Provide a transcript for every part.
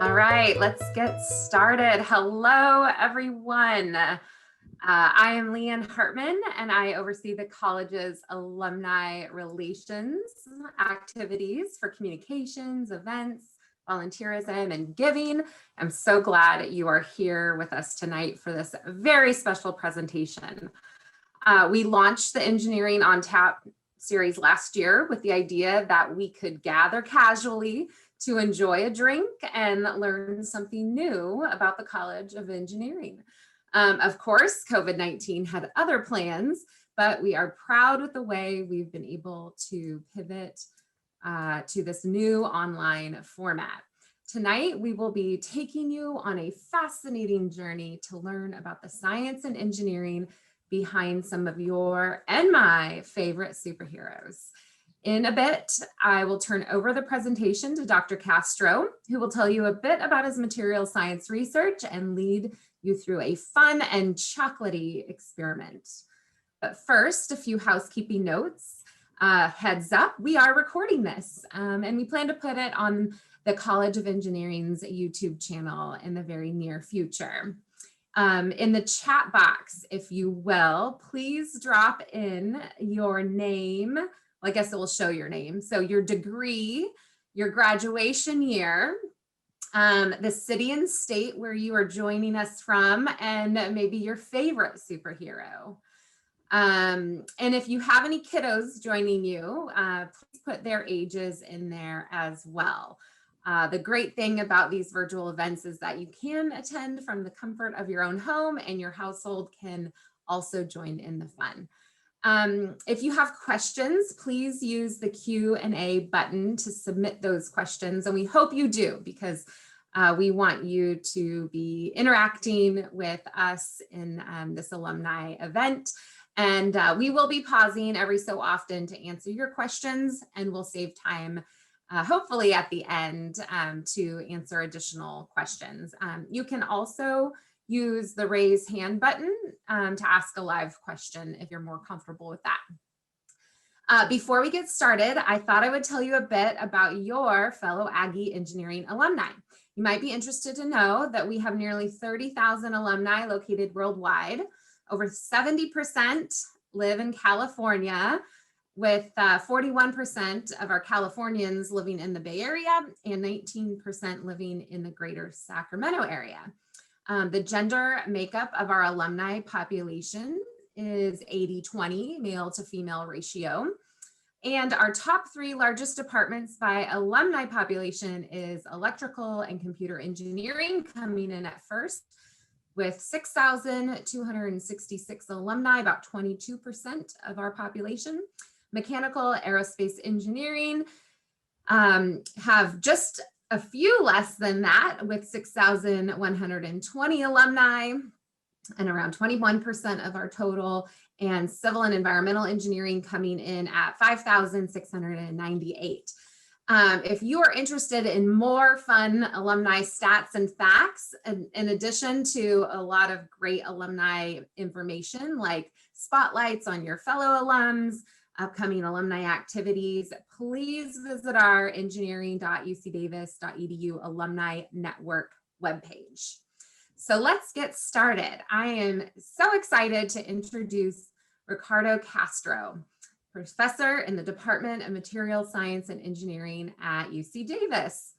All right, let's get started. Hello, everyone. I am Leanne Hartman, and I oversee the college's alumni relations activities for communications, events, volunteerism, and giving. I'm so glad you are here with us tonight for this very special presentation. We launched the Engineering on Tap series last year with the idea that we could gather casually to enjoy a drink and learn something new about the College of Engineering. Of course, COVID-19 had other plans, but we are proud with the way we've been able to pivot to this new online format. Tonight, we will be taking you on a fascinating journey to learn about the science and engineering behind some of your and my favorite superheroes. In a bit, I will turn over the presentation to Dr. Castro, who will tell you a bit about his material science research and lead you through a fun and chocolatey experiment. But first, a few housekeeping notes. Heads up, we are recording this, and we plan to put it on the College of Engineering's YouTube channel in the very near future. In the chat box, if you will, please drop in your name. Well, I guess it will show your name. So your degree, your graduation year, the city and state where you are joining us from, and maybe your favorite superhero. And if you have any kiddos joining you, please put their ages in there as well. The great thing about these virtual events is that you can attend from the comfort of your own home, and your household can also join in the fun. If you have questions, please use the Q&A button to submit those questions. And we hope you do, because we want you to be interacting with us in this alumni event. And we will be pausing every so often to answer your questions, and we'll save time, hopefully at the end, to answer additional questions. You can also use the raise hand button to ask a live question if you're more comfortable with that. Before we get started, I thought I would tell you a bit about your fellow Aggie engineering alumni. You might be interested to know that we have nearly 30,000 alumni located worldwide. Over 70% live in California, with 41% of our Californians living in the Bay Area and 19% living in the greater Sacramento area. The gender makeup of our alumni population is 80-20 male to female ratio. And our top three largest departments by alumni population is electrical and computer engineering, coming in at first with 6,266 alumni, about 22% of our population. Mechanical aerospace engineering have just a few less than that, with 6,120 alumni and around 21% of our total, and civil and environmental engineering coming in at 5,698. If you are interested in more fun alumni stats and facts, in addition to a lot of great alumni information like spotlights on your fellow alums, upcoming alumni activities, please visit our engineering.ucdavis.edu alumni network webpage. So let's get started. I am so excited to introduce Ricardo Castro, professor in the Department of Material Science and Engineering at UC Davis.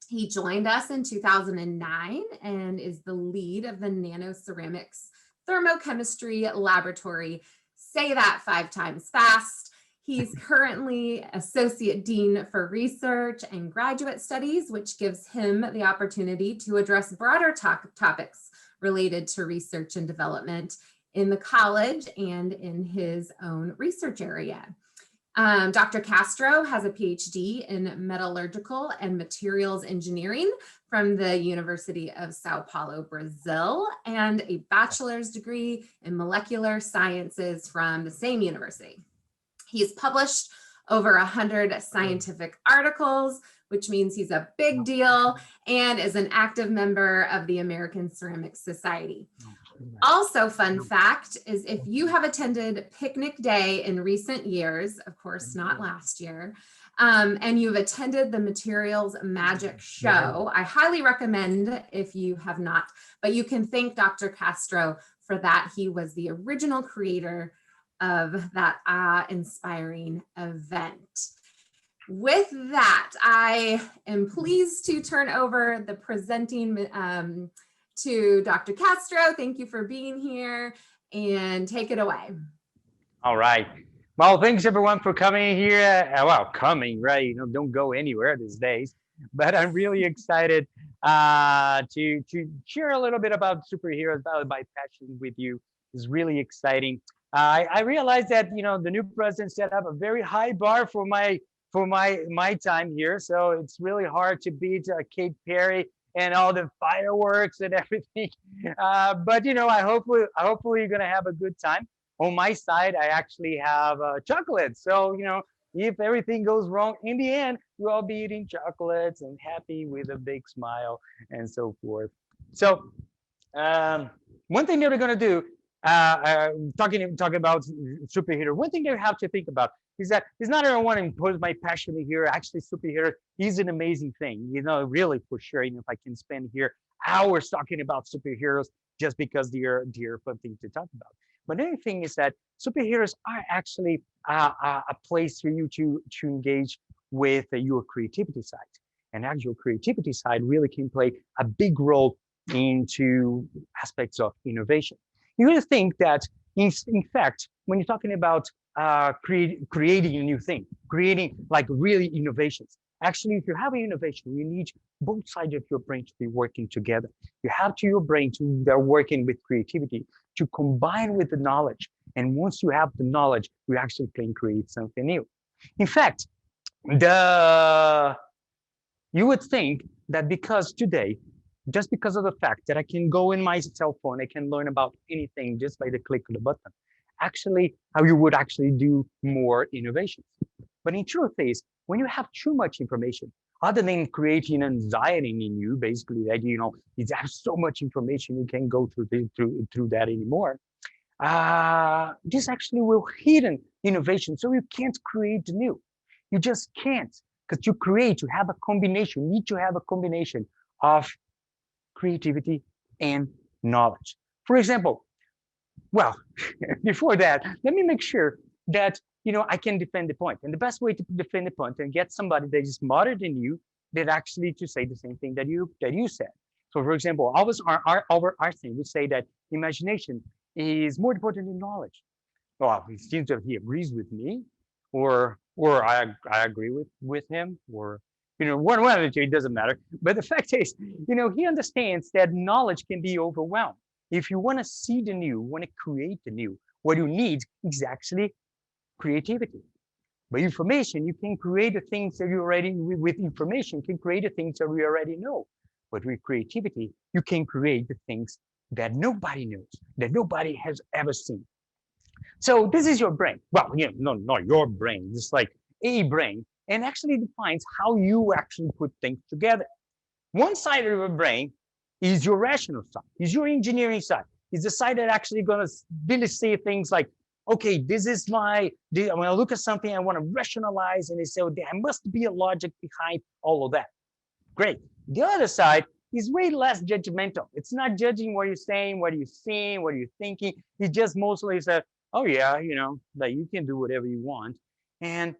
He joined us in 2009 and is the lead of the Nanoceramics Thermochemistry Laboratory. Say that 5 times fast. He's currently Associate Dean for Research and Graduate Studies, which gives him the opportunity to address broader topics related to research and development in the college and in his own research area. Dr. Castro has a PhD in metallurgical and materials engineering from the University of Sao Paulo, Brazil, and a bachelor's degree in molecular sciences from the same university. He's published over 100 scientific articles, which means he's a big deal, and is an active member of the American Ceramics Society. Also, fun fact is if you have attended Picnic Day in recent years, of course, not last year, and you've attended the Materials Magic Show, I highly recommend if you have not, but you can thank Dr. Castro for that. He was the original creator of that inspiring event. With that, I am pleased to turn over the presenting to Dr. Castro. Thank you for being here, and take it away. All right. Well, thanks everyone for coming here. Well, coming, right? You know, don't go anywhere these days. But I'm really excited to share a little bit about superheroes, about my passion with you. It's really exciting. I realized that the new president set up a very high bar for my time here, so it's really hard to beat Kate Perry and all the fireworks and everything. But hopefully you're gonna have a good time. On my side, I actually have chocolate. So if everything goes wrong, in the end, we'll all be eating chocolates and happy with a big smile and so forth. So one thing that we're gonna do, talking about superhero, one thing that you have to think about is that it's not everyone impose my passion here. Actually, superhero is an amazing thing, really for sure. If I can spend here hours talking about superheroes just because they're fun thing to talk about. But another thing is that superheroes are actually a place for you to engage with your creativity side. And actual creativity side really can play a big role into aspects of innovation. You really think that, in fact, when you're talking about creating a new thing, creating like really innovations, actually, if you have an innovation, you need both sides of your brain to be working together. You have your brain they're working with creativity to combine with the knowledge. And once you have the knowledge, you actually can create something new. In fact, you would think that because today, just because of the fact that I can go in my cell phone, I can learn about anything just by the click of the button, actually, how you would actually do more innovations. But in truth is, when you have too much information, other than creating anxiety in you, basically that you have so much information you can't go through that anymore. This actually will hidden innovation, so you can't create new. You just can't, because you have a combination. You need to have a combination of creativity and knowledge. For example, well, before that, let me make sure that I can defend the point. And the best way to defend the point and get somebody that is smarter than you that actually to say the same thing that you said. So for example, always our thing would say that imagination is more important than knowledge. Well, it seems that he agrees with me, or I agree with him, or one of the two, it doesn't matter. But the fact is, he understands that knowledge can be overwhelmed. If you want to see the new, want to create the new, what you need is actually creativity. But information, you can create the things that you already, with information, can create the things that we already know. But with creativity, you can create the things that nobody knows, that nobody has ever seen. So this is your brain. Well, no, not your brain, just like a brain, and actually defines how you actually put things together. One side of your brain is your rational side, is your engineering side. Is the side that actually going to really say things like, okay, this is when I look at something, I want to rationalize, and they say, oh, there must be a logic behind all of that. Great. The other side is way less judgmental. It's not judging what you're saying, what you're seeing, what you're thinking. It just mostly says, oh yeah, like you can do whatever you want. And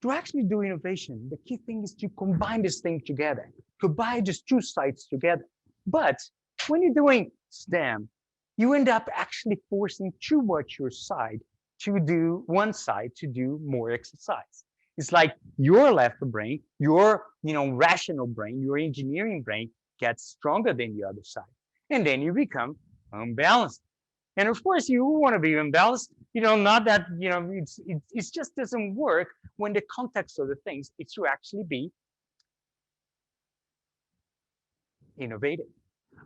to actually do innovation, the key thing is to combine this thing together, combine these two sides together. But when you're doing STEM, you end up actually forcing too much one side to do more exercise. It's like your left brain, your rational brain, your engineering brain gets stronger than the other side. And then you become unbalanced. And of course, you want to be unbalanced. Not that it just doesn't work when the context of the things is to actually be innovative.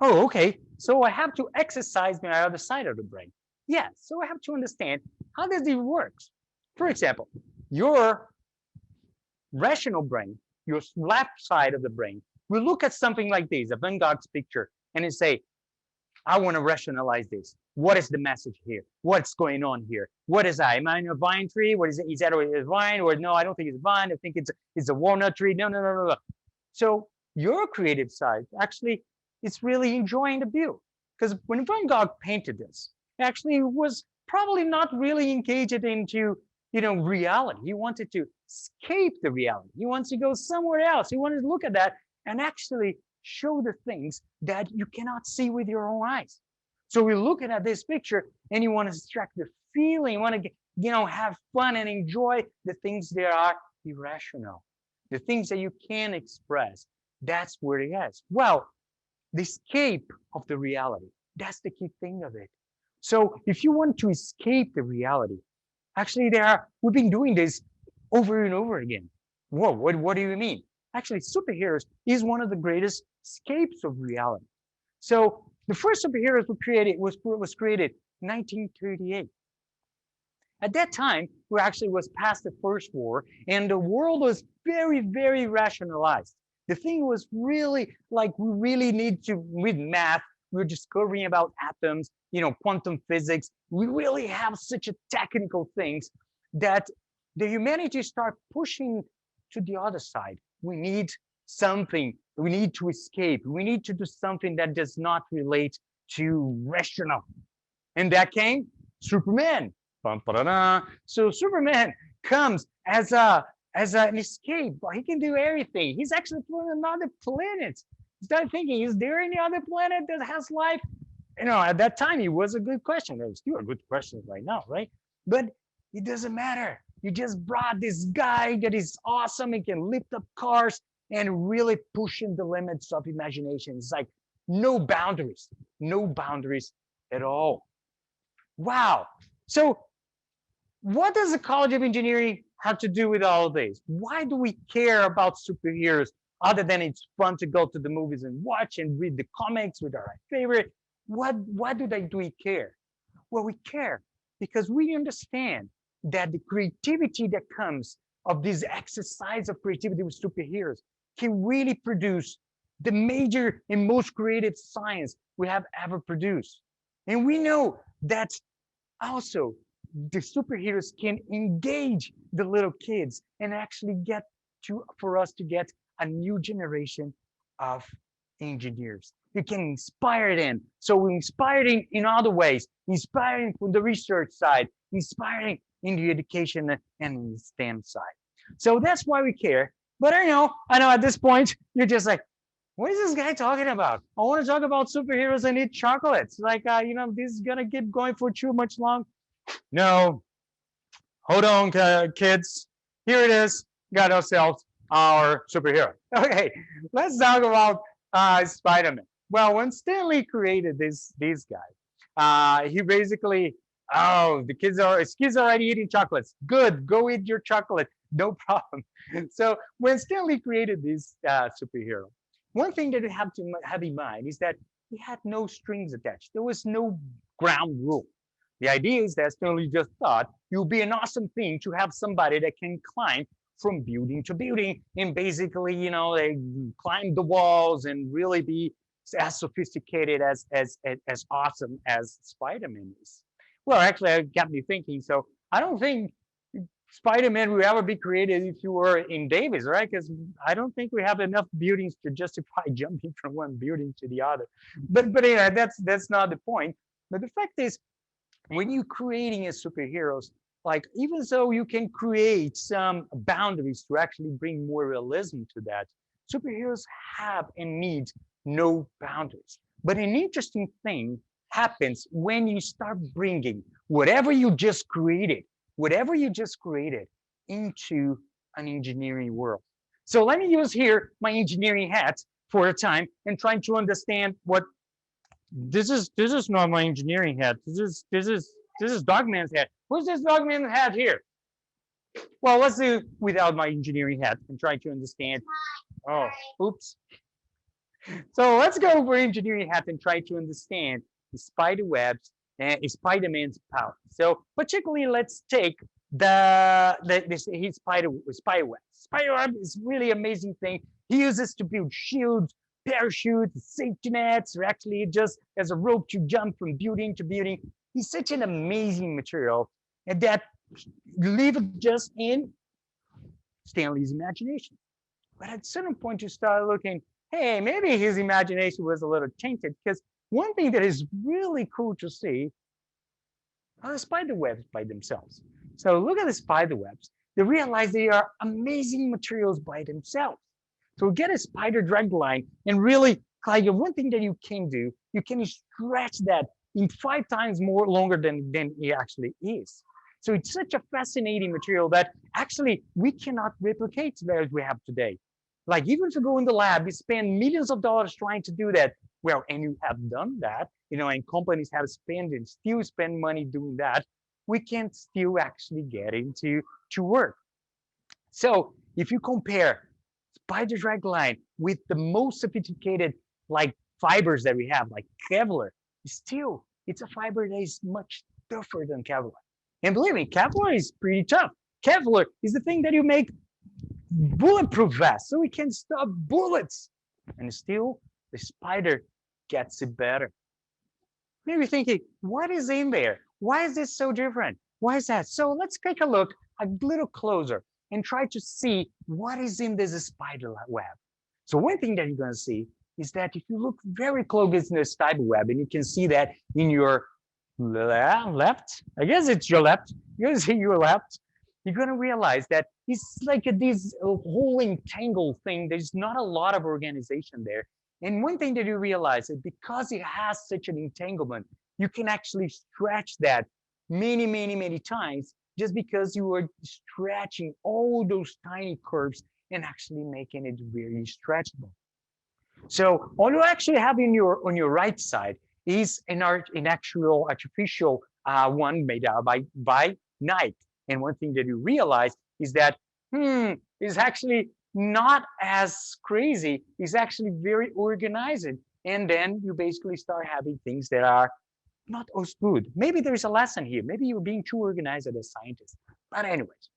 Oh, okay. So I have to exercise my other side of the brain. Yes. So I have to understand how does it work. For example, your rational brain, your left side of the brain, will look at something like this, a Van Gogh's picture, and it say, I want to rationalize this. What is the message here? What's going on here? What is that? Am I in a vine tree? What is it? Is that a vine? Or no, I don't think it's a vine. I think it's a walnut tree. No, no, no, no, no. So your creative side actually is really enjoying the view. Because when Van Gogh painted this, actually was probably not really engaged into reality. He wanted to escape the reality. He wants to go somewhere else. He wanted to look at that and actually show the things that you cannot see with your own eyes. So we're looking at this picture and you want to extract the feeling, you want to have fun and enjoy the things that are irrational, the things that you can't express. That's where it is. Well, the escape of the reality, that's the key thing of it. So if you want to escape the reality, actually we've been doing this over and over again. Whoa, what do you mean? Actually, superheroes is one of the greatest escapes of reality. So the first superheroes was created in 1938. At that time, we actually was past the First War, and the world was very, very rationalized. The thing was really like we really need to, with math, we're discovering about atoms, quantum physics. We really have such a technical things that the humanity start pushing to the other side. We need something. We need to escape. We need to do something that does not relate to rational. And that came Superman. So Superman comes as an escape. He can do everything. He's actually from another planet. Start thinking, is there any other planet that has life? At that time, it was a good question. There's still a good question right now, right? But it doesn't matter. You just brought this guy that is awesome and can lift up cars and really pushing the limits of imagination. It's like no boundaries at all. Wow. So what does the College of Engineering have to do with all of this? Why do we care about superheroes other than it's fun to go to the movies and watch and read the comics with our favorite? Why do we care? Well, we care because we understand that the creativity that comes of this exercise of creativity with superheroes can really produce the major and most creative science we have ever produced. And we know that also the superheroes can engage the little kids and actually for us to get a new generation of engineers. You can inspire them. So we're inspiring in other ways, inspiring from the research side, inspiring in the education and the STEM side. So that's why we care. But I know at this point, you're just like, what is this guy talking about? I want to talk about superheroes and eat chocolates. Like, this is going to keep going for too much long. No, hold on, kids. Here it is. Got ourselves our superhero. Okay, let's talk about Spider-Man. Well, when Stanley created this guy, he basically, his kids are already eating chocolates. Good, go eat your chocolate. No problem. So when Stanley created this superhero, one thing that you have to have in mind is that he had no strings attached. There was no ground rule. The idea is that Stanley just thought it would be an awesome thing to have somebody that can climb from building to building and basically, they climb the walls and really be as sophisticated as awesome as Spider-Man is. Well, actually, it got me thinking. So I don't think Spider-Man will ever be created if you were in Davis, right? Because I don't think we have enough buildings to justify jumping from one building to the other. But anyway, that's not the point. But the fact is, when you're creating a superheroes, like even though you can create some boundaries to actually bring more realism to that, superheroes have and need no boundaries. But an interesting thing happens when you start bringing whatever you just created into an engineering world. So let me use here my engineering hat for a time and trying to understand what this is not my engineering hat. This is Dogman's hat. Who's this Dogman's hat here? Well, let's do without my engineering hat and try to understand. Oh, oops. So let's go for engineering hat and try to understand the spider webs and Spider-Man's power. So particularly, let's take his spider web. Spider web is really amazing thing. He uses to build shields, parachute, safety nets, or actually just as a rope to jump from building to building. It's such an amazing material, and that live just in Stanley's imagination. But at a certain point, you start looking, hey, maybe his imagination was a little tainted, because one thing that is really cool to see are the spider webs by themselves. So look at the spider webs. They realize they are amazing materials by themselves. So get a spider drag line and really, like one thing that you can do, you can stretch that in 5 times more longer than it actually is. So it's such a fascinating material that actually we cannot replicate as we have today. Like even if you go in the lab, you spend millions of dollars trying to do that. Well, and you have done that, and companies have spent and still spend money doing that. We can still actually get into to work. So if you compare spider drag line with the most sophisticated like fibers that we have, like Kevlar, still it's a fiber that is much tougher than Kevlar. And believe me, Kevlar is pretty tough. Kevlar is the thing that you make bulletproof vests, so we can stop bullets. And still, the spider gets it better. Maybe thinking, what is in there? Why is this so different? Why is that? So let's take a look a little closer and try to see what is in this spider web. So one thing that you're going to see is that if you look very close in the spider web, and you can see that in your left, I guess it's your left, you're going to see your left, you're going to realize that it's like this whole entangled thing. There's not a lot of organization there. And one thing that you realize is because it has such an entanglement, you can actually stretch that many, many, many times just because you are stretching all those tiny curves and actually making it very stretchable. So all you actually have on your right side is an actual artificial one made out by Nike. And one thing that you realize is that is actually not as crazy. It's actually very organized. And then you basically start having things that are not as good. Maybe there is a lesson here. Maybe you're being too organized as a scientist. But anyways,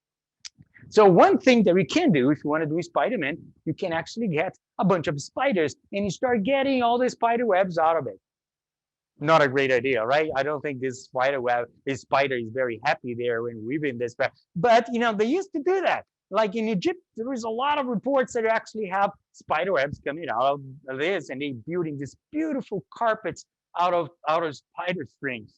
so one thing that we can do if you want to do Spider-Man, you can actually get a bunch of spiders and you start getting all the spider webs out of it. Not a great idea, right? I don't think this spider is very happy there when weaving this. But they used to do that. Like in Egypt, there is a lot of reports that actually have spider webs coming out of this, and they building these beautiful carpets out of spider strings.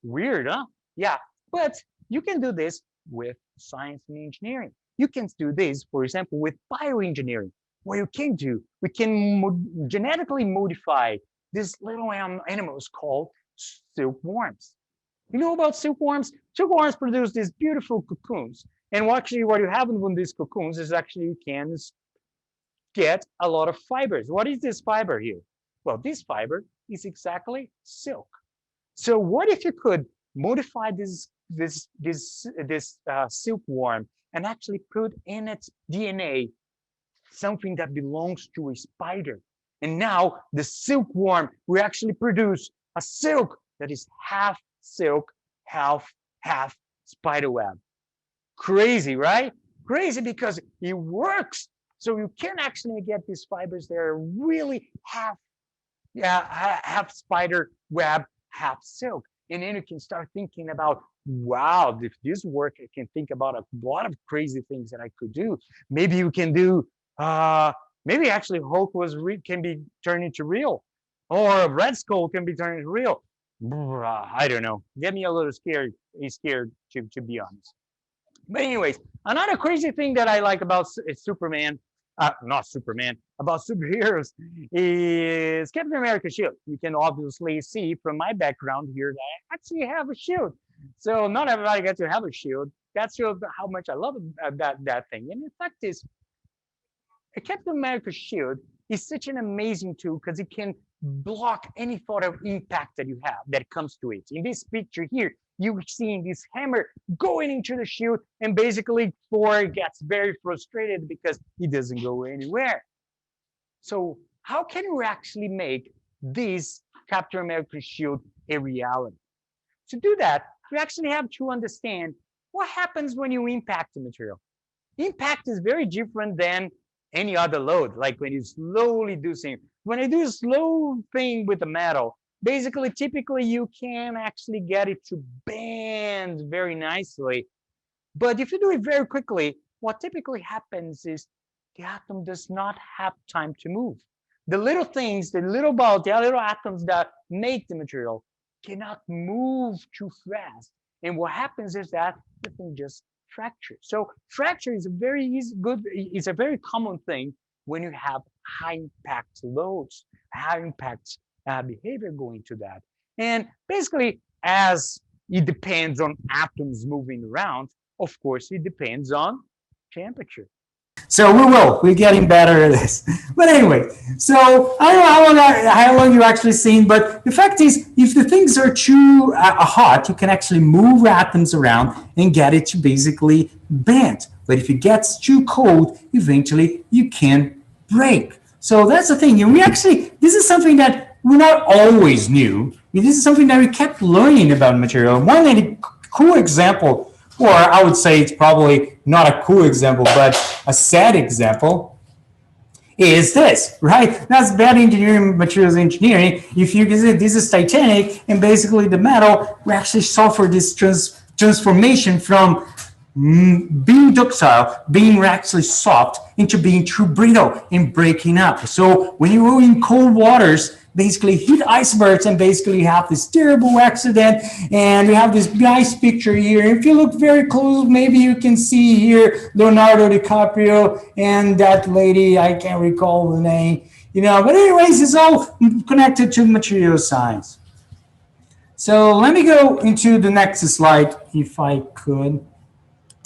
Weird, huh? Yeah, but you can do this with science and engineering. You can do this, for example, with bioengineering. What you can do, we can genetically modify these little animals called silkworms. You know about silkworms? Silkworms produce these beautiful cocoons. And actually what you have in these cocoons is actually you can get a lot of fibers. What is this fiber here? Well, this fiber is exactly silk. So what if you could modify this silkworm and actually put in its DNA something that belongs to a spider? And now the silkworm will actually produce a silk that is half silk, half spider web. Crazy, right? Crazy because it works. So you can actually get these fibers that are really half spider web, half silk. And then you can start thinking about, wow, if this work, I can think about a lot of crazy things that I could do. Maybe you can do maybe actually Hulk can be turned into real, or Red Skull can be turned into real. I don't know. Get me a little scared to be honest. But anyways, another crazy thing that I like about Superman, not Superman, about superheroes is Captain America's shield. You can obviously see from my background here that I actually have a shield. So not everybody gets to have a shield. That shows how much I love that thing. And in fact, a Captain America shield is such an amazing tool because it can block any sort of impact that you have that comes to it. In this picture here, you're seeing this hammer going into the shield, and basically Thor gets very frustrated because he doesn't go anywhere. So how can we actually make this Captain America shield a reality? To do that, we actually have to understand what happens when you impact the material. Impact is very different than any other load, like when you slowly do something. when I do a slow thing with the metal, basically, typically you can actually get it to bend very nicely. But if you do it very quickly, what typically happens is the atom does not have time to move. The little things, the little balls, the little atoms that make the material cannot move too fast. And what happens is that the thing just fractures. So fracture is a very it's a very common thing when you have high impact loads, high impact behavior going to that. And basically, as it depends on atoms moving around, of course, it depends on temperature. So we're getting better at this. But anyway, so I don't know how long you actually seen, but the fact is, if the things are too hot, you can actually move atoms around and get it to basically bend. But if it gets too cold, eventually you can break. So that's the thing. And this is something that we not always knew. This is something that we kept learning about material. One cool example, or I would say it's probably not a cool example, but a sad example, is this, right? That's bad engineering, materials engineering. If you can say this is Titanic, and basically the metal, we actually suffer this transformation from being ductile, being actually soft, into being too brittle and breaking up. So when you go in cold waters, basically hit icebergs and basically have this terrible accident. And we have this nice picture here. If you look very close, maybe you can see here Leonardo DiCaprio and that lady, I can't recall the name, but anyways, it's all connected to material science. So let me go into the next slide, if I could.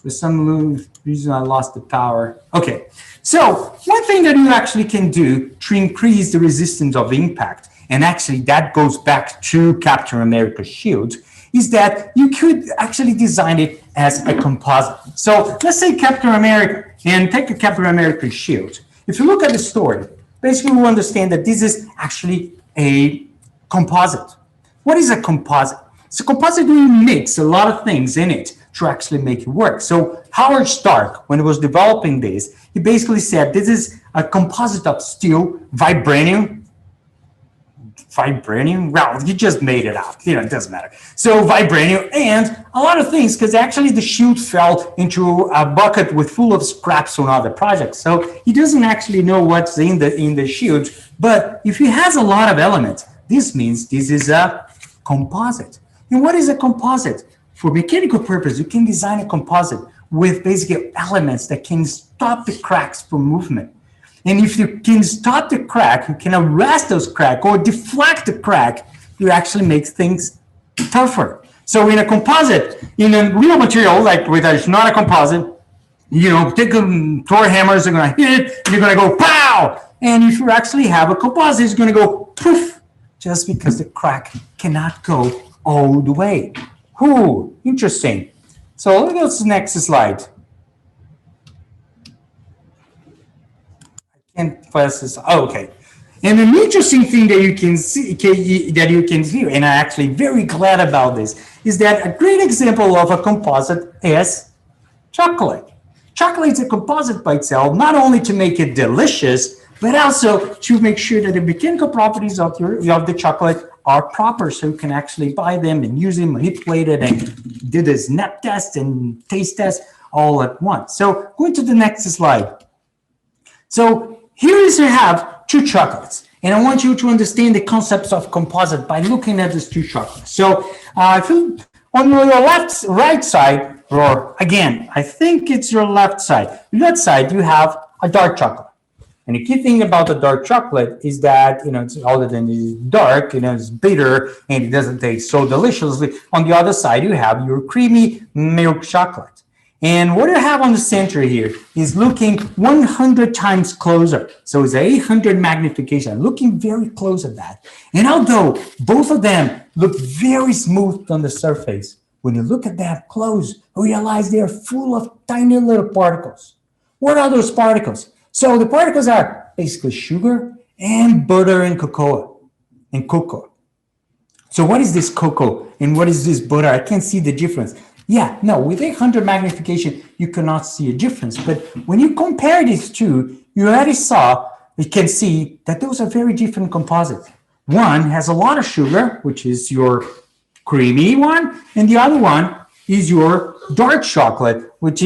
For some reason, I lost the power. Okay, so one thing that you actually can do to increase the resistance of impact, and actually that goes back to Captain America's shield, is that you could actually design it as a composite. So let's say Captain America, and take a Captain American shield. If you look at the story, basically we understand that this is actually a composite. What is a composite? It's a composite where you mix a lot of things in it to actually make it work. So Howard Stark, when he was developing this, he basically said this is a composite of steel, vibranium. Well, he just made it up. It doesn't matter. So vibranium and a lot of things, because actually the shield fell into a bucket with full of scraps on other projects. So he doesn't actually know what's in the shield. But if he has a lot of elements, this means this is a composite. And what is a composite? For mechanical purpose, you can design a composite with basically elements that can stop the cracks from movement. And if you can stop the crack, you can arrest those cracks or deflect the crack, you actually make things tougher. So in a composite, in a real material, like with it's not a composite, take a Thor hammers, they're going to hit it, you're going to go pow! And if you actually have a composite, it's going to go poof, just because the crack cannot go all the way. Ooh, interesting. So let's go to the next slide. I can't press this. Oh, okay. And an interesting thing that you can see, and I'm actually very glad about this, is that a great example of a composite is chocolate. Chocolate is a composite by itself, not only to make it delicious, but also to make sure that the mechanical properties of the chocolate are proper, so you can actually buy them and use them, manipulate it, and do this net test and taste test all at once. So going to the next slide. So here you have two chocolates, and I want you to understand the concepts of composite by looking at these two chocolates. So if you, on your right side, or again, I think it's your left side. Left side, you have a dark chocolate. And the key thing about the dark chocolate is that, it's other than it's dark, it's bitter and it doesn't taste so deliciously. On the other side, you have your creamy milk chocolate. And what you have on the center here is looking 100 times closer. So it's 800 magnification, looking very close at that. And although both of them look very smooth on the surface, when you look at them close, you realize they are full of tiny little particles. What are those particles? So the particles are basically sugar and butter and cocoa. So what is this cocoa and what is this butter? I can't see the difference. Yeah, no, with 800 magnification, you cannot see a difference. But when you compare these two, you already saw you can see that those are very different composites. One has a lot of sugar, which is your creamy one, and the other one is your dark chocolate, which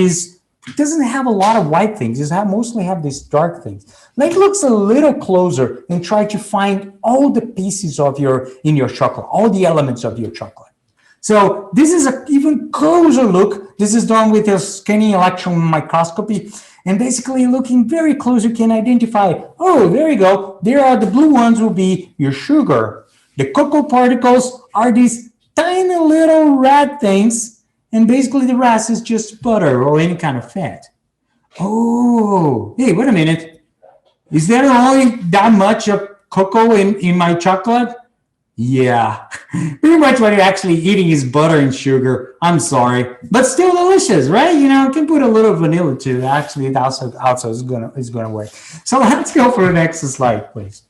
doesn't have a lot of white things. It mostly have these dark things. Let's look a little closer and try to find all the pieces in your chocolate, all the elements of your chocolate. So this is an even closer look. This is done with a scanning electron microscopy. And basically looking very close, you can identify, oh, there you go. There are the blue ones will be your sugar. The cocoa particles are these tiny little red things. And basically the rest is just butter or any kind of fat. Oh, hey, wait a minute. Is there only that much of cocoa in my chocolate? Yeah, pretty much what you're actually eating is butter and sugar. I'm sorry, but still delicious, right? You know, you can put a little vanilla too. Actually, it also is gonna work. So let's go for the next slide, please.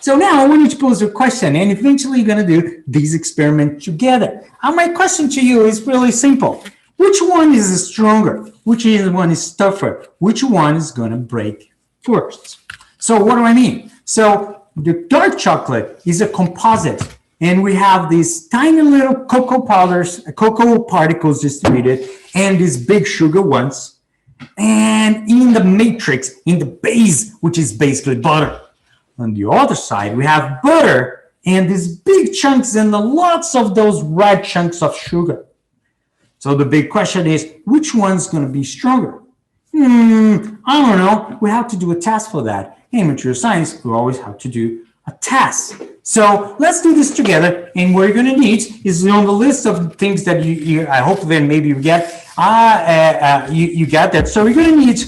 So now I want you to pose a question, and eventually you're gonna do these experiments together. And my question to you is really simple. Which one is stronger? Which one is tougher? Which one is gonna break first? So what do I mean? So the dark chocolate is a composite, and we have these tiny little cocoa particles distributed, and these big sugar ones. And in the matrix, in the base, which is basically butter. On the other side, we have butter and these big chunks and lots of those red chunks of sugar. So the big question is, which one's going to be stronger? I don't know. We have to do a test for that. In material science, we always have to do a test. So let's do this together. And what you're going to need is on the list of things that I hope then maybe you get. You get that. So you're going to need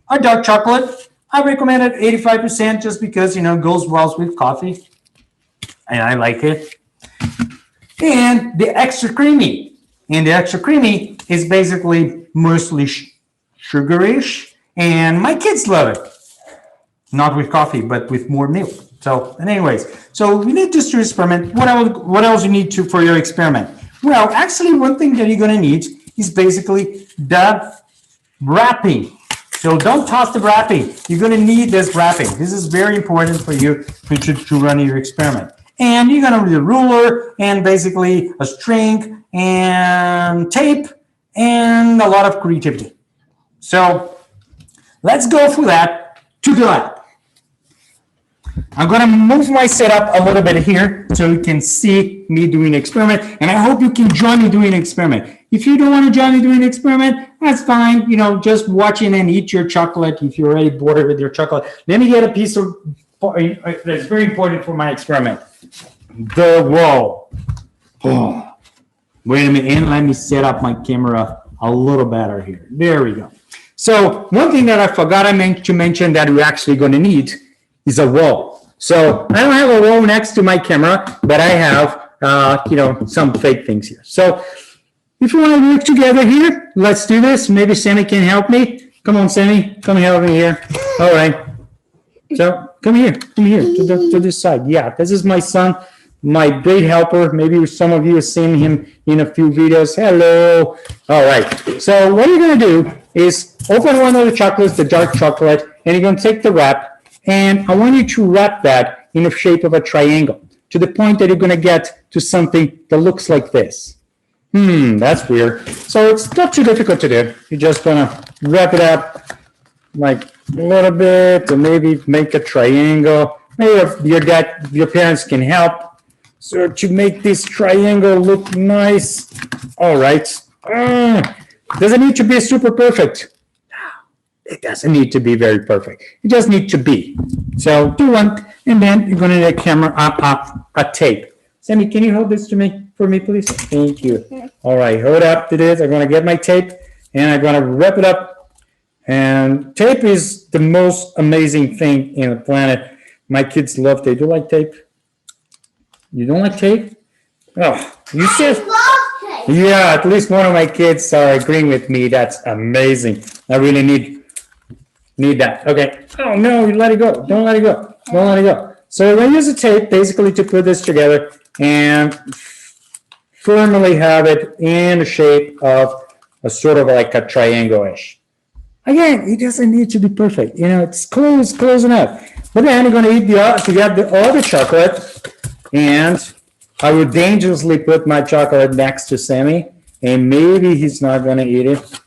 a dark chocolate. I recommend it 85% just because, it goes well with coffee. And I like it. And the extra creamy. And the extra creamy is basically mostly sugarish. And my kids love it. Not with coffee, but with more milk. So, and anyways, so we need just to experiment. What else you need for your experiment? Well, actually, one thing that you're going to need is basically the wrapping. So don't toss the wrapping. You're going to need this wrapping. This is very important for you to run your experiment. And you're going to need a ruler and basically a string and tape and a lot of creativity. So let's go for that to the lab. I'm going to move my setup a little bit here so you can see me doing an experiment, and I hope you can join me doing an experiment. If you don't want to join me doing an experiment, that's fine. Just watching and eat your chocolate if you're already bored with your chocolate. Let me get a piece of that's very important for my experiment. The wall. Oh, wait a minute, and let me set up my camera a little better here. There we go. So one thing that I forgot to mention that we're actually going to need is a wall. So I don't have a wall next to my camera, but I have, some fake things here. So if you want to work together here, let's do this. Maybe Sammy can help me. Come on, Sammy, come help me here. All right. So come here to this side. Yeah, this is my son, my great helper. Maybe some of you have seen him in a few videos. Hello. All right. So what you're going to do is open one of the chocolates, the dark chocolate, and you're going to take the wrap. And I want you to wrap that in the shape of a triangle to the point that you're going to get to something that looks like this. That's weird. So it's not too difficult to do. You're just going to wrap it up like a little bit, or maybe make a triangle. Maybe your parents can help. So to make this triangle look nice. All right. Does it need to be super perfect? It doesn't need to be very perfect. It just needs to be. So do one, and then you're going to need a tape. Sammy, can you hold this for me, please? Thank you. All right, hold up to this. I'm going to get my tape, and I'm going to wrap it up. And tape is the most amazing thing in the planet. My kids love tape. Do you like tape? You don't like tape? Oh, you said. Yeah, at least one of my kids are agreeing with me. That's amazing. I really need that. Okay. Oh no, you let it go. Don't let it go. Don't let it go. So we're going to use a tape basically to put this together and firmly have it in the shape of a sort of like a triangle-ish. Again, it doesn't need to be perfect. You know, it's close enough. But then you're going to eat to get all the chocolate, and I would dangerously put my chocolate next to Sammy, and maybe he's not going to eat it.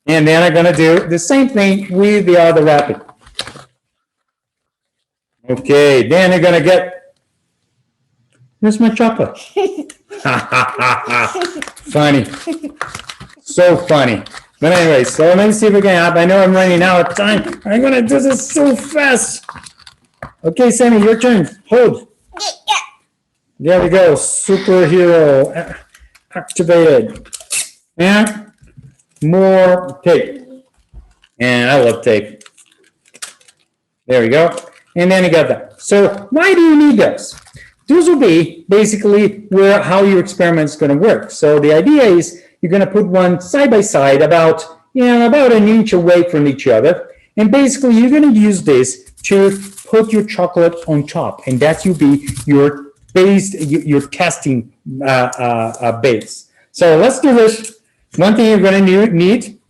And then I'm going to do the same thing with the other wrapping. Okay, then you're going to get, here's my chocolate. Funny. So funny. But anyway, so let me see if we can have, I know I'm running out of time. I'm going to do this so fast. Okay, Sammy, your turn. Hold. There we go. Superhero activated. And more tape. And I love tape. There we go. And then you got that. So why do you need those? Those will be basically how your experiment is going to work. So the idea is you're going to put one side by side about an inch away from each other. And basically you're going to use this to put your chocolate on top. And that will be your base, your testing base. So let's do this. One thing you're going to need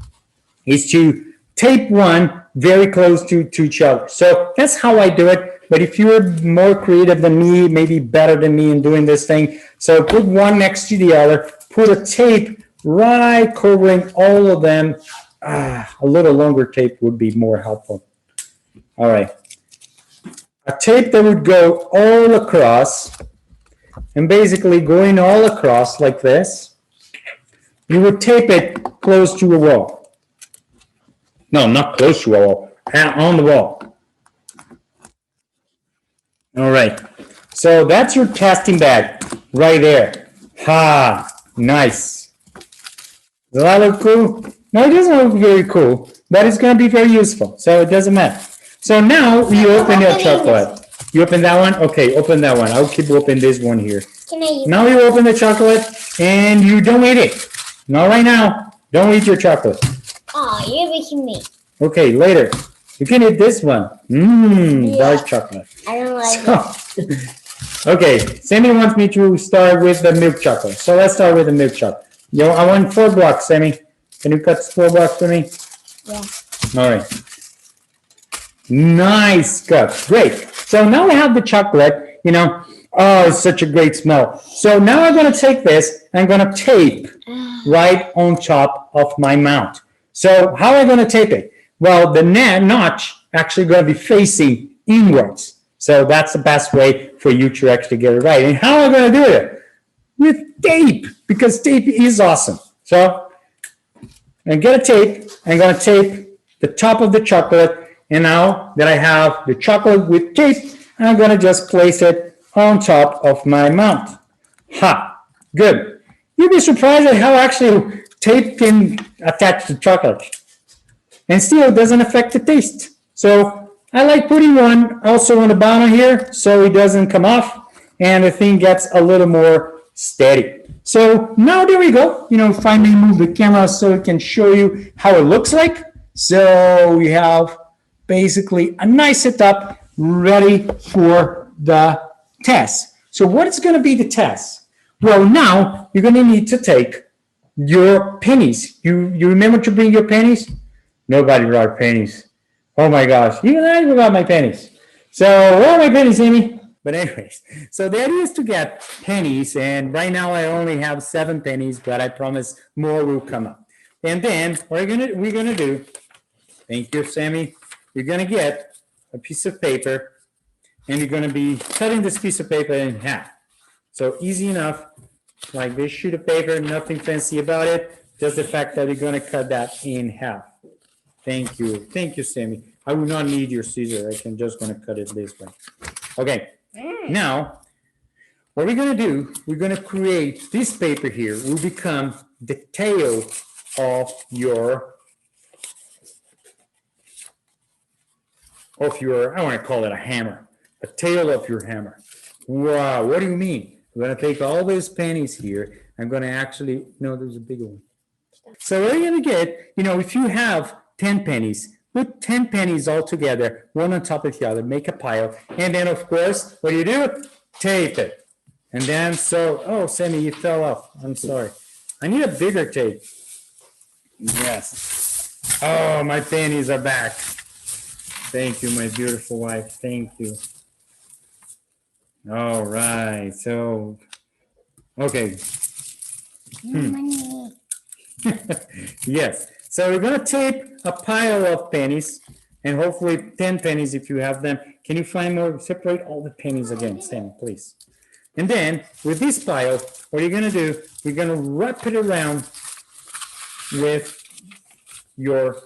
is to tape one very close to each other. So that's how I do it. But if you're more creative than me, maybe better than me in doing this thing, so put one next to the other, put a tape right covering all of them. A little longer tape would be more helpful. All right. A tape that would go all across, and basically going all across like this. You would tape it close to a wall. No, not close to a wall, on the wall. All right, so that's your testing bag right there. Nice. Does that look cool? No, it doesn't look very cool, but it's going to be very useful, so it doesn't matter. So now you open your chocolate. You open that one? Okay, open that one. I'll keep open this one here. Now you open the chocolate, and you don't eat it. Not right now. Don't eat your chocolate. Oh, you're making me. Okay, later. You can eat this one. Dark chocolate. I don't like it. Okay, Sammy wants me to start with the milk chocolate. So let's start with the milk chocolate. I want 4 blocks, Sammy. Can you cut 4 blocks for me? Yeah. All right. Nice cut. Great. So now we have the chocolate, Oh, it's such a great smell. So now I'm going to take this and I'm going to tape right on top of my mount. So how am I going to tape it? Well, the notch actually going to be facing inwards. So that's the best way for you to actually get it right. And how am I going to do it? With tape, because tape is awesome. So I'm going to tape. I'm going to tape the top of the chocolate. And now that I have the chocolate with tape, I'm going to just place it on top of my mount. Good. You'd be surprised at how actually tape can attach to chocolate. And still it doesn't affect the taste. So I like putting one also on the bottom here so it doesn't come off and the thing gets a little more steady. So now there we go. Finally move the camera so it can show you how it looks like. So we have basically a nice setup ready for the test. So what is going to be the test? Well, now you're going to need to take your pennies. You remember to bring your pennies? Nobody brought pennies. Oh my gosh, even I forgot my pennies. So where are my pennies, Amy? But anyways, so the idea is to get pennies, and right now I only have 7 pennies, but I promise more will come up. And then what we're gonna do, thank you, Sammy, you're gonna get a piece of paper, and you're gonna be cutting this piece of paper in half. So easy enough, like this sheet of paper, nothing fancy about it, just the fact that you're gonna cut that in half. Thank you, Sammy. I will not need your scissors. I can just gonna cut it this way. Okay. Now, what we're gonna do, we're gonna create this paper here will become the tail of your, I want to call it a hammer, the tail of your hammer. Wow, what do you mean? We're gonna take all these pennies here. I'm gonna actually, no, there's a bigger one. So what you're gonna get, if you have 10 pennies, put 10 pennies all together, one on top of the other, make a pile. And then, of course, what do? Tape it. And then, oh, Sammy, you fell off. I'm sorry. I need a bigger tape. Yes. Oh, my pennies are back. Thank you, my beautiful wife. Thank you. All right. So, okay. Money. Yes. So we're going to tape a pile of pennies and hopefully 10 pennies if you have them. Can you find more? Separate all the pennies again, Sam, please. And then with this pile, what you're going to do, you're going to wrap it around with your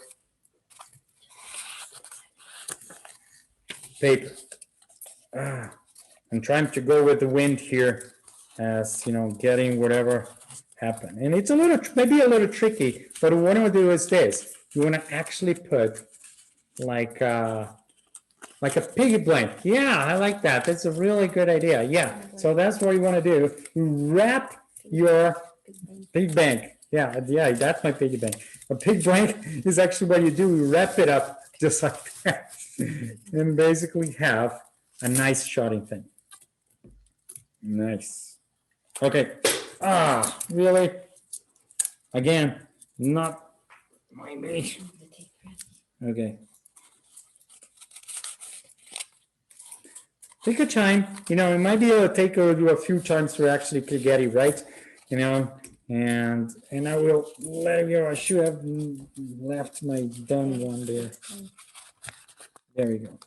paper. I'm trying to go with the wind here as, you know, getting whatever happened. And it's a little, maybe a little tricky, but what I'm going to do is this. You want to actually put like a piggy bank. Yeah, I like that. That's a really good idea. Yeah. So that's what you want to do. You wrap your pig bank. Yeah, that's my piggy bank. A pig bank is actually what you do. You wrap it up just like that and basically have a nice shotting thing. Nice. Okay. Really? Again, not my me. Okay. Take your time. You know, it might be able to take you a few times to actually get it right. You know, and I will let you know. I should have left my done one there. There we go.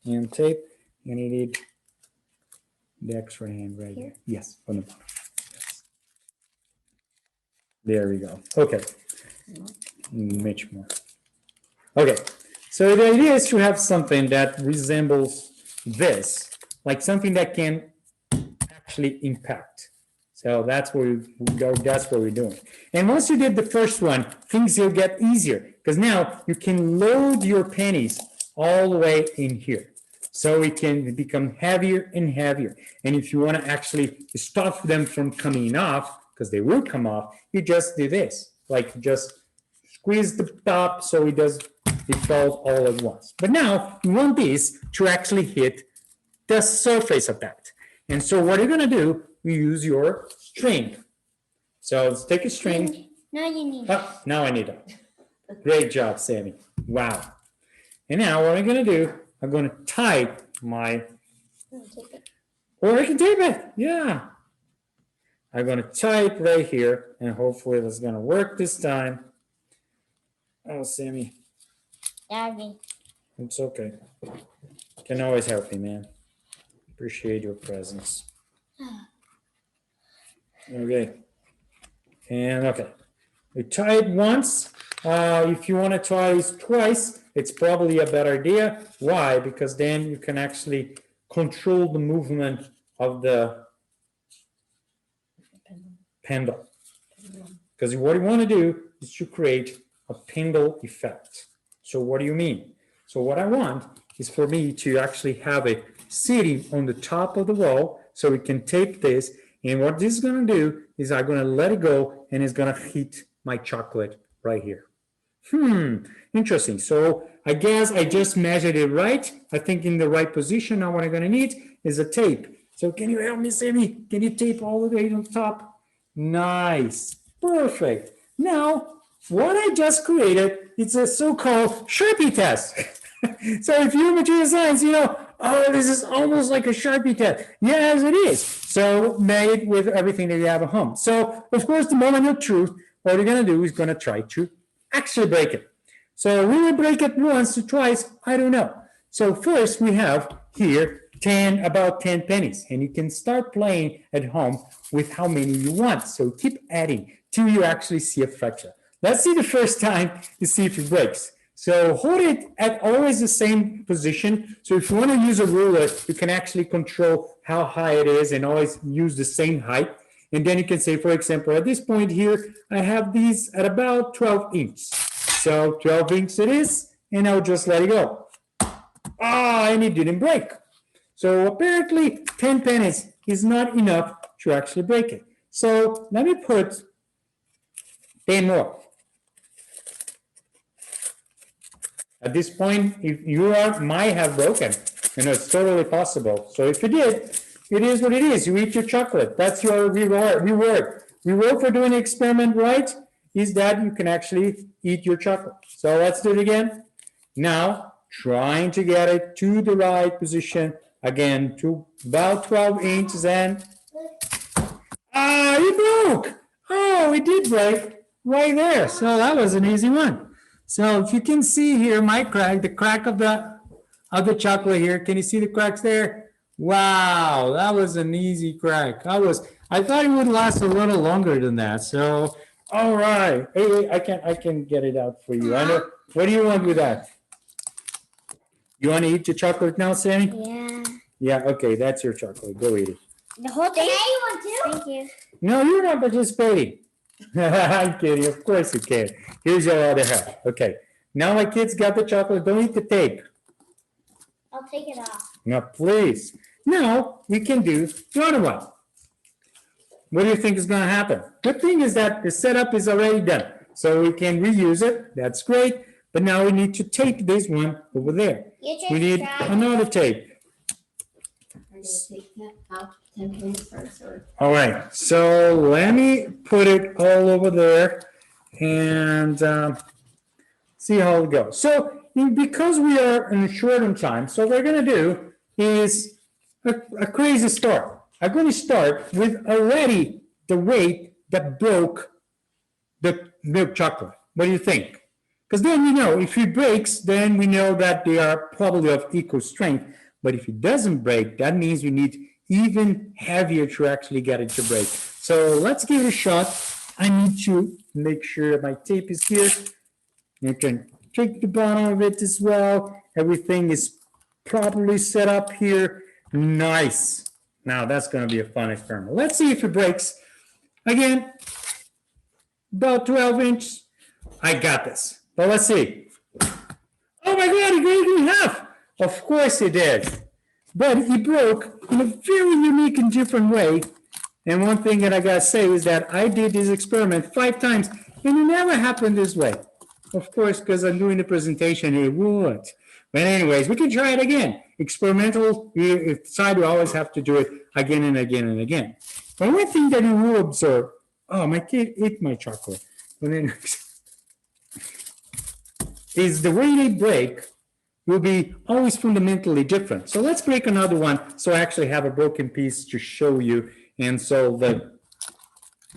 And tape. And you need the extra hand right here. Yes, on the bottom. Yes. There we go. Okay. Much more. Okay. So the idea is to have something that resembles this, like something that can actually impact. So that's where we go. That's what we're doing. And once you did the first one, things will get easier because now you can load your pennies all the way in here. So it can become heavier and heavier. And if you want to actually stop them from coming off, because they will come off, you just do this, like just squeeze the top so it falls all at once. But now you want this to actually hit the surface of that. And so what you're going to do, you use your string. So let's take a string. Now you need. Oh, now I need it. Great job, Sammy. Wow. And now what I'm going to do, I'm going to type my, or I can tape it. Yeah. I'm going to type right here and hopefully it's going to work this time. Oh, Sammy. Daddy. It's okay. Can always help me, man. Appreciate your presence. Okay. And okay. We tried once. If you want to try it twice, it's probably a better idea. Why? Because then you can actually control the movement of the pendulum. Because what you want to do is to create a pendulum effect. So what do you mean? So what I want is for me to actually have it sitting on the top of the wall so we can tape this. And what this is going to do is I'm going to let it go and it's going to hit my chocolate right here. Interesting. So I guess I just measured it right. I think in the right position. Now what I'm going to need is a tape. So can you help me, Sammy? Can you tape all the way on top? Nice. Perfect. Now, what I just created, it's a so-called Sharpie test. So if you're material science, you know, oh, this is almost like a Sharpie test. Yes, it is. So made with everything that you have at home. So, of course, the moment of truth, what we're going to do is going to try to actually break it. So will we break it once or twice? I don't know. So first we have here about 10 pennies. And you can start playing at home with how many you want. So keep adding till you actually see a fracture. Let's see the first time to see if it breaks. So hold it at always the same position. So if you want to use a ruler, you can actually control how high it is and always use the same height. And then you can say, for example, at this point here, I have these at about 12 inches. So 12 inches it is, and I'll just let it go. And it didn't break. So apparently 10 pennies is not enough to actually break it. So let me put 10 more. At this point, if you might have broken, it's totally possible. So if you did, it is what it is. You eat your chocolate. That's your reward. Reward for doing the experiment right. is that you can actually eat your chocolate. So let's do it again. Now, trying to get it to the right position, again, to about 12 inches, and it broke. Oh, it did break right there. So that was an easy one. So if you can see here, my crack, the crack of the chocolate here. Can you see the cracks there? Wow, that was an easy crack. I thought it would last a little longer than that. So, all right. Hey, I can get it out for you. I know. What do you want with that? You want to eat your chocolate now, Sammy? Yeah. Yeah, okay, that's your chocolate. Go eat it. The whole thing? You want to? Thank you. No, you're not participating. I'm kidding. Of course you can. Here's your other half. Okay. Now my kids got the chocolate. Don't eat the tape. I'll take it off. Now, please. Now we can do the other one. What do you think is going to happen? Good thing is that the setup is already done. So we can reuse it. That's great. But now we need to tape this one over there. We need another tape. Are you gonna take that out 10 points first, or? All right, so let me put it all over there and see how it goes. So because we are in short on time, so what we're going to do is a crazy start. I'm going to start with already the weight that broke the milk chocolate. What do you think? Because then we know if it breaks, then we know that they are probably of equal strength. But if it doesn't break, that means we need even heavier to actually get it to break. So let's give it a shot. I need to make sure my tape is here. You can take the bottom of it as well. Everything is properly set up here. Nice. Now that's going to be a fun experiment. Let's see if it breaks. Again, about 12 inches. I got this. But let's see. Oh my God, it broke in half. Of course it did. But it broke in a very unique and different way. And one thing that I gotta say is that I did this experiment 5 times and it never happened this way. Of course, because I'm doing the presentation, it would. But anyways, we can try it again. Experimental side, we always have to do it again and again and again. But one thing that you will observe, oh, my kid ate my chocolate. But then, is the way they break will be always fundamentally different. So let's break another one. So I actually have a broken piece to show you. And so that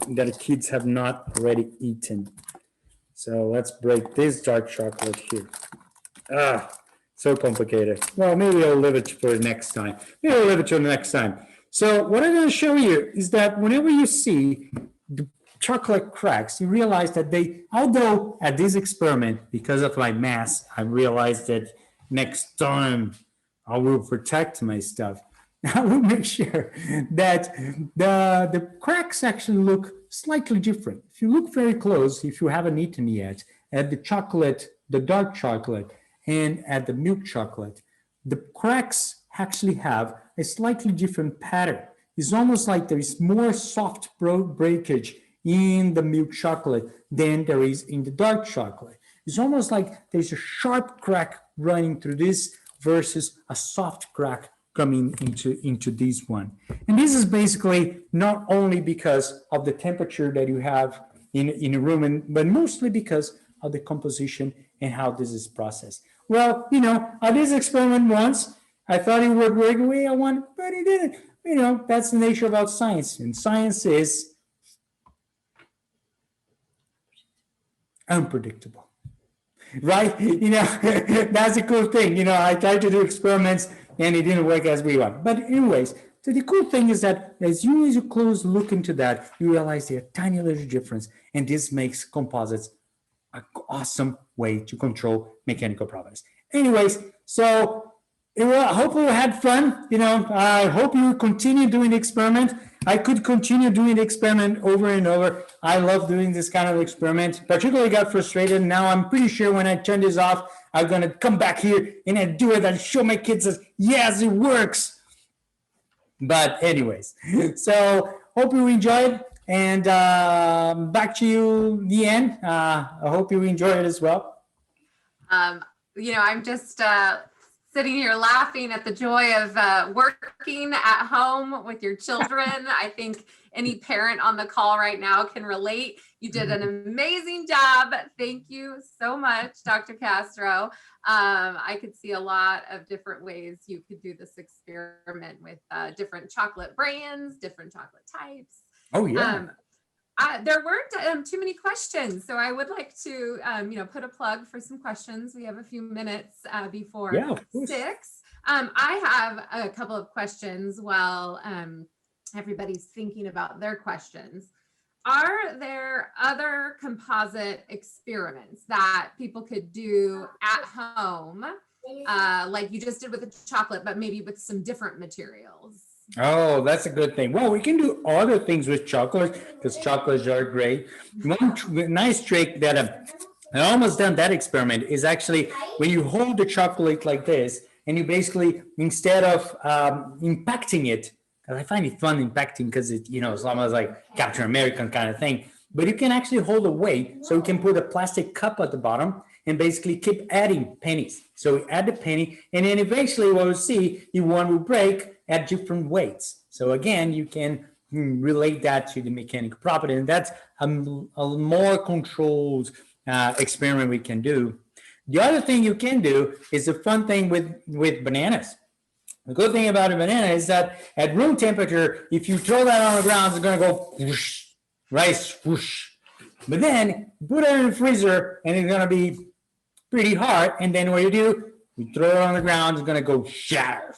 the kids have not already eaten. So let's break this dark chocolate here. So complicated. Well, maybe I'll leave it for next time. Maybe I'll leave it till next time. So what I'm going to show you is that whenever you see the chocolate cracks, you realize that they, although at this experiment, because of my mass, I realized that next time I will protect my stuff. I will make sure that the cracks actually look slightly different. If you look very close, if you haven't eaten yet, at the chocolate, the dark chocolate, and at the milk chocolate, the cracks actually have a slightly different pattern. It's almost like there is more soft breakage in the milk chocolate than there is in the dark chocolate. It's almost like there's a sharp crack running through this versus a soft crack coming into this one. And this is basically not only because of the temperature that you have in a room, but mostly because of the composition and how this is processed. Well, you know, I did this experiment once. I thought it would work the way I want, but it didn't. You know, that's the nature about science. And science is unpredictable, right? You know, that's a cool thing. You know, I tried to do experiments and it didn't work as we want. But anyways, so the cool thing is that as you close look into that, you realize there are tiny little difference. And this makes composites an awesome way to control mechanical properties. Anyways, so hopefully you had fun. You know, I hope you continue doing the experiment. I could continue doing the experiment over and over. I love doing this kind of experiment. Particularly got frustrated. Now I'm pretty sure when I turn this off, I'm gonna come back here and I do it and show my kids that yes, it works. But anyways, so hope you enjoyed. And back to you, Leanne. I hope you enjoy it as well. You know, I'm just sitting here laughing at the joy of working at home with your children. I think any parent on the call right now can relate. You did an amazing job. Thank you so much, Dr. Castro. I could see a lot of different ways you could do this experiment with different chocolate brands, different chocolate types. Oh, yeah. There weren't too many questions, so I would like to, put a plug for some questions. We have a few minutes before 6. I have a couple of questions while everybody's thinking about their questions. Are there other composite experiments that people could do at home, like you just did with the chocolate, but maybe with some different materials? Oh, that's a good thing. Well, we can do other things with chocolates because chocolates are great. One nice trick that I almost done that experiment is actually when you hold the chocolate like this and you basically, instead of impacting it, because I find it fun impacting because it, it's almost like Captain American kind of thing, but you can actually hold a weight. So you can put a plastic cup at the bottom and basically keep adding pennies. So we add the penny and then eventually what we'll see, one will break at different weights. So again, you can relate that to the mechanical property, and that's a more controlled experiment we can do. The other thing you can do is the fun thing with bananas. The good thing about a banana is that at room temperature, if you throw that on the ground, it's going to go whoosh, right, whoosh. But then put it in the freezer and it's going to be pretty hard. And then what you throw it on the ground, it's going to go shatter.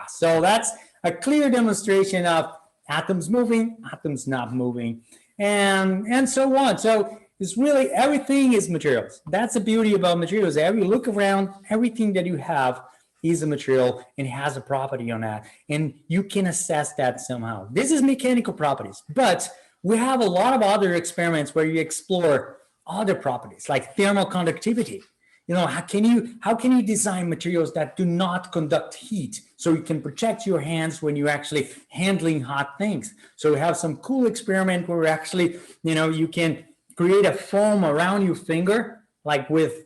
So that's a clear demonstration of atoms moving, atoms not moving, and so on. So it's really everything is materials. That's the beauty about materials. Every look around, everything that you have is a material and has a property on that, and you can assess that somehow. This is mechanical properties, but we have a lot of other experiments where you explore other properties like thermal conductivity. How can you design materials that do not conduct heat so you can protect your hands when you're actually handling hot things? So we have some cool experiment where actually, you can create a foam around your finger, like with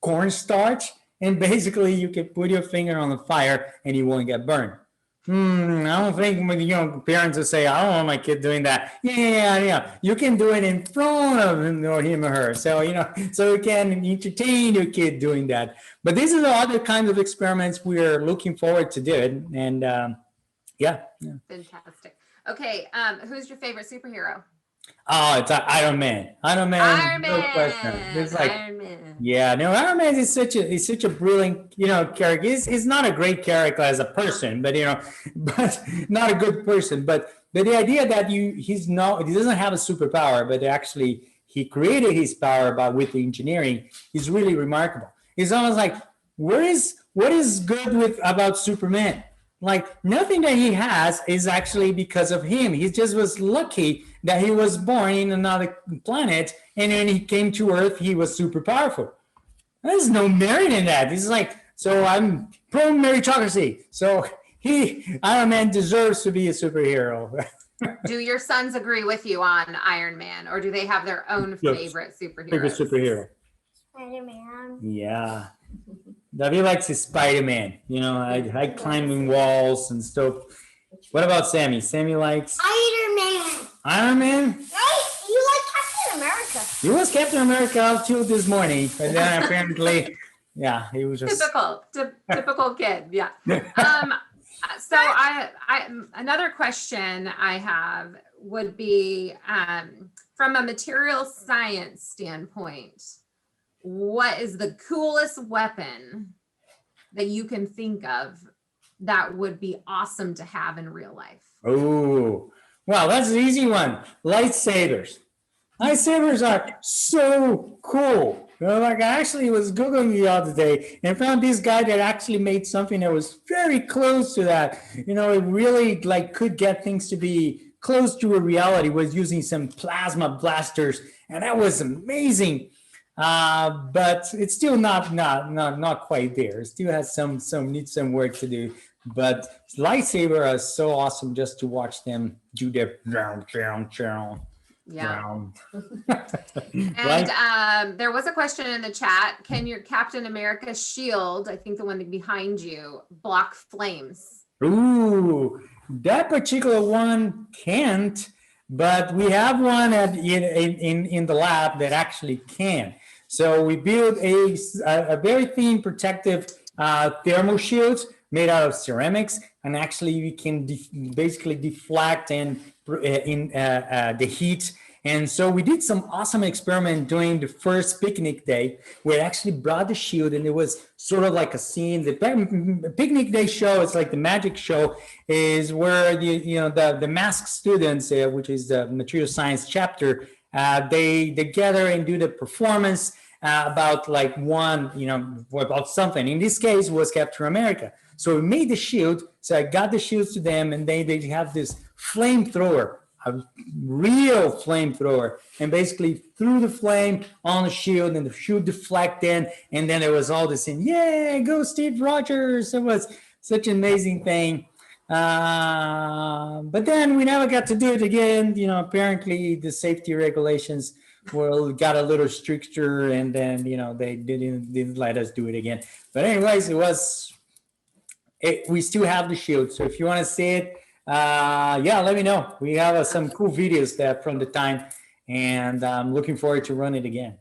cornstarch, and basically you can put your finger on the fire and you won't get burned. I don't think parents will say, I don't want my kid doing that. Yeah. You can do it in front of him or her. So, so you can entertain your kid doing that. But these are the other kinds of experiments we're looking forward to do. And yeah. Fantastic. Okay. Who's your favorite superhero? Oh, it's Iron Man. Iron Man. No question. It's like, Iron Man. Yeah, no, Iron Man is such a brilliant, character. He's not a great character as a person, but but not a good person. But the idea that he doesn't have a superpower, but actually he created his power with the engineering is really remarkable. It's almost like what is good about Superman? Like nothing that he has is actually because of him. He just was lucky that he was born in another planet, and when he came to Earth, he was super powerful. There's no merit in that. It's like, so I'm pro meritocracy. So Iron Man deserves to be a superhero. Do your sons agree with you on Iron Man, or do they have their own favorite superhero? Favorite superhero. Spider-Man. Yeah. David likes his Spider-Man. I like climbing walls and stuff. What about Sammy? Sammy likes Iron Man. Iron Man? Right? You like Captain America. He was Captain America up till this morning, but then apparently, yeah, he was just typical kid. Yeah. So I another question I have would be from a material science standpoint, what is the coolest weapon that you can think of that would be awesome to have in real life? Oh, well, that's an easy one. Lightsabers. Lightsabers are so cool. Like I actually was Googling the other day and found this guy that actually made something that was very close to that. It really could get things to be close to a reality, was using some plasma blasters, and that was amazing. But it's still not quite there. It still has needs some work to do. But lightsaber are so awesome just to watch them do their chow. Yeah. Wow. And Right? there was a question in the chat. Can your Captain America shield, I think the one behind you, block flames? Ooh, that particular one can't, but we have one in the lab that actually can. So we built a very thin protective thermal shield made out of ceramics, and actually we can basically deflect and the heat. And so we did some awesome experiment during the first picnic day. We actually brought the shield, and it was sort of like a scene. The picnic day show, it's like the magic show, is where the masked students, which is the material science chapter, they gather and do the performance about like about something. In this case, was Captain America. So we made the shield. So I got the shields to them, and they have this flamethrower, a real flamethrower, and basically threw the flame on the shield, and the shield deflected, and then there was all this in, yay, go Steve Rogers. It was such an amazing thing. But then we never got to do it again. Apparently the safety regulations got a little stricter, and then they didn't let us do it again. But anyways, we still have the shield. So if you want to see it, yeah, let me know. We have some cool videos there from the time, and I'm looking forward to run it again.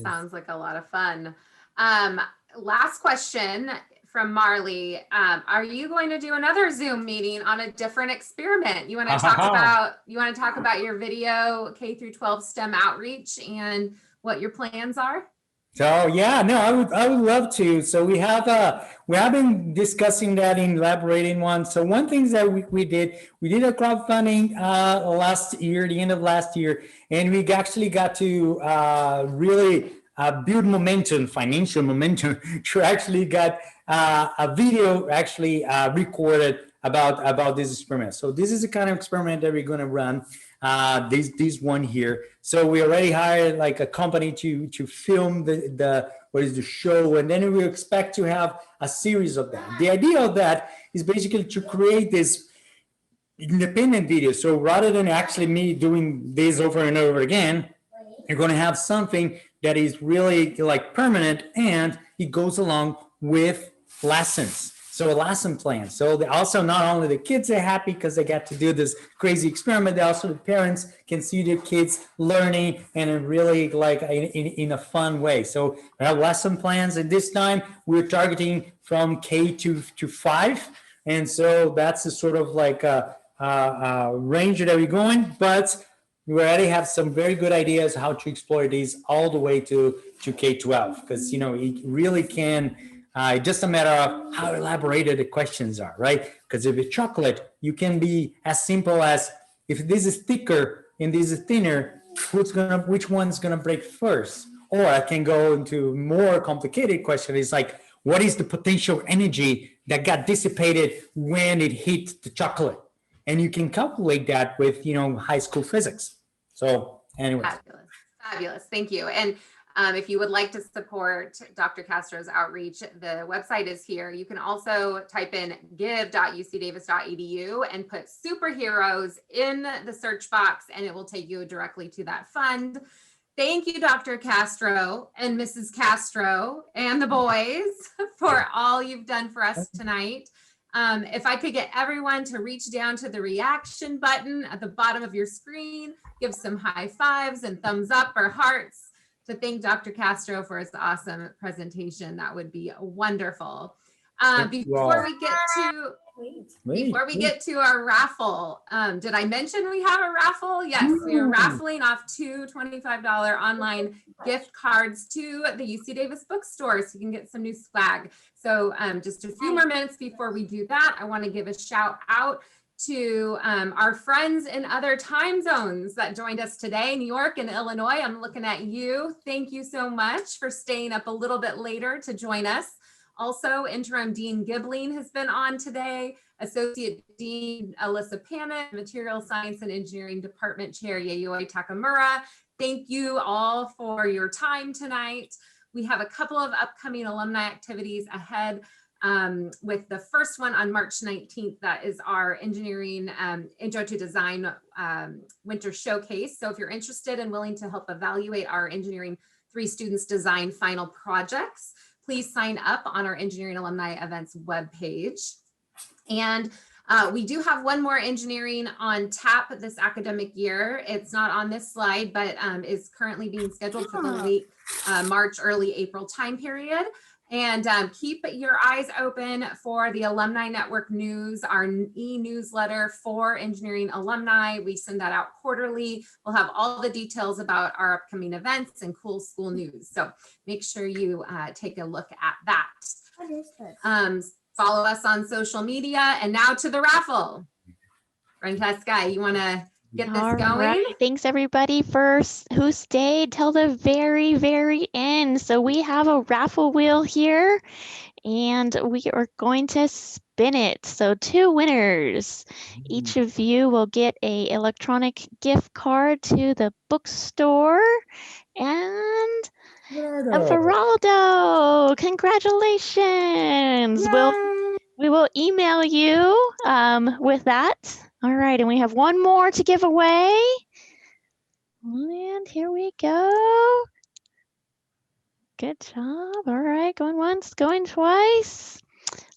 Sounds like a lot of fun. Last question from Marley. Are you going to do another Zoom meeting on a different experiment? You want to talk about your video K through 12 STEM outreach and what your plans are? So yeah, no, I would love to. So we have been discussing that, elaborating one. So one thing that we did a crowdfunding last year, the end of last year, and we actually got to really build momentum, financial momentum, to actually get a video actually recorded about this experiment. So this is the kind of experiment that we're going to run. This one here. So we already hired like a company to film the show, and then we expect to have a series of that. The idea of that is basically to create this independent video. So rather than actually me doing this over and over again, you're going to have something that is really like permanent, and it goes along with lessons. So a lesson plan. So also not only the kids are happy because they get to do this crazy experiment, also the parents can see their kids learning and in really like in a fun way. So we have lesson plans, and this time we're targeting from K to 5. And so that's the sort of like a range that we're going, but we already have some very good ideas how to explore these all the way to K-12, because it really can. It's just a matter of how elaborated the questions are, right? Because if it's chocolate, you can be as simple as, if this is thicker and this is thinner, which one's gonna break first? Or I can go into more complicated question. It's like, what is the potential energy that got dissipated when it hit the chocolate? And you can calculate that with high school physics. So anyway. Fabulous. Thank you. And if you would like to support Dr. Castro's outreach, the website is here. You can also type in give.ucdavis.edu and put superheroes in the search box, and it will take you directly to that fund. Thank you, Dr. Castro and Mrs. Castro and the boys for all you've done for us tonight. If I could get everyone to reach down to the reaction button at the bottom of your screen, give some high fives and thumbs up or hearts to thank Dr. Castro for his awesome presentation, that would be wonderful. Before we get to our raffle, did I mention we have a raffle? Yes, we are raffling off 2 $25 online gift cards to the UC Davis bookstore, so you can get some new swag. So just a few more minutes before we do that, I want to give a shout out to our friends in other time zones that joined us today, New York and Illinois. I'm looking at you. Thank you so much for staying up a little bit later to join us. Also, Interim Dean Gibling has been on today, Associate Dean Alyssa Panet, Material Science and Engineering Department Chair Yayoi Takamura. Thank you all for your time tonight. We have a couple of upcoming alumni activities ahead. with the first one on March 19th. That is our engineering intro to design winter showcase. So if you're interested and willing to help evaluate our engineering 3 students design final projects, please sign up on our engineering alumni events webpage. And we do have one more engineering on tap this academic year. It's not on this slide, but is currently being scheduled for the late March, early April time period. And keep your eyes open for the Alumni Network News, our e-newsletter for engineering alumni. We send that out quarterly. We'll have all the details about our upcoming events and cool school news. So make sure you take a look at that. What is this? Follow us on social media. And now to the raffle. Francesca, you want to get this All going? right. Thanks everybody who stayed till the very, very end. So we have a raffle wheel here and we are going to spin it. So 2 winners. Each of you will get a electronic gift card to the bookstore and a Veraldo. Congratulations. We will email you with that. All right, and we have one more to give away. And here we go. Good job. All right, going once, going twice.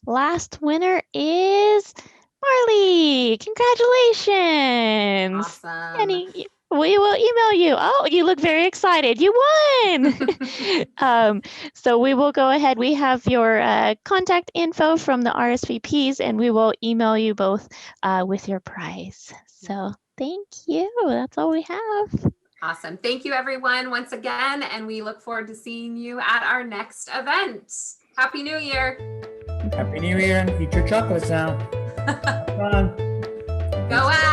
Last winner is Marley. Congratulations. Awesome. And we will email you. Oh, you look very excited. You won. So we will go ahead. We have your contact info from the RSVPs, and we will email you both with your prize. So thank you. That's all we have. Awesome. Thank you, everyone, once again. And we look forward to seeing you at our next event. Happy New Year. Happy New Year and eat your chocolates now. Have fun. Go out.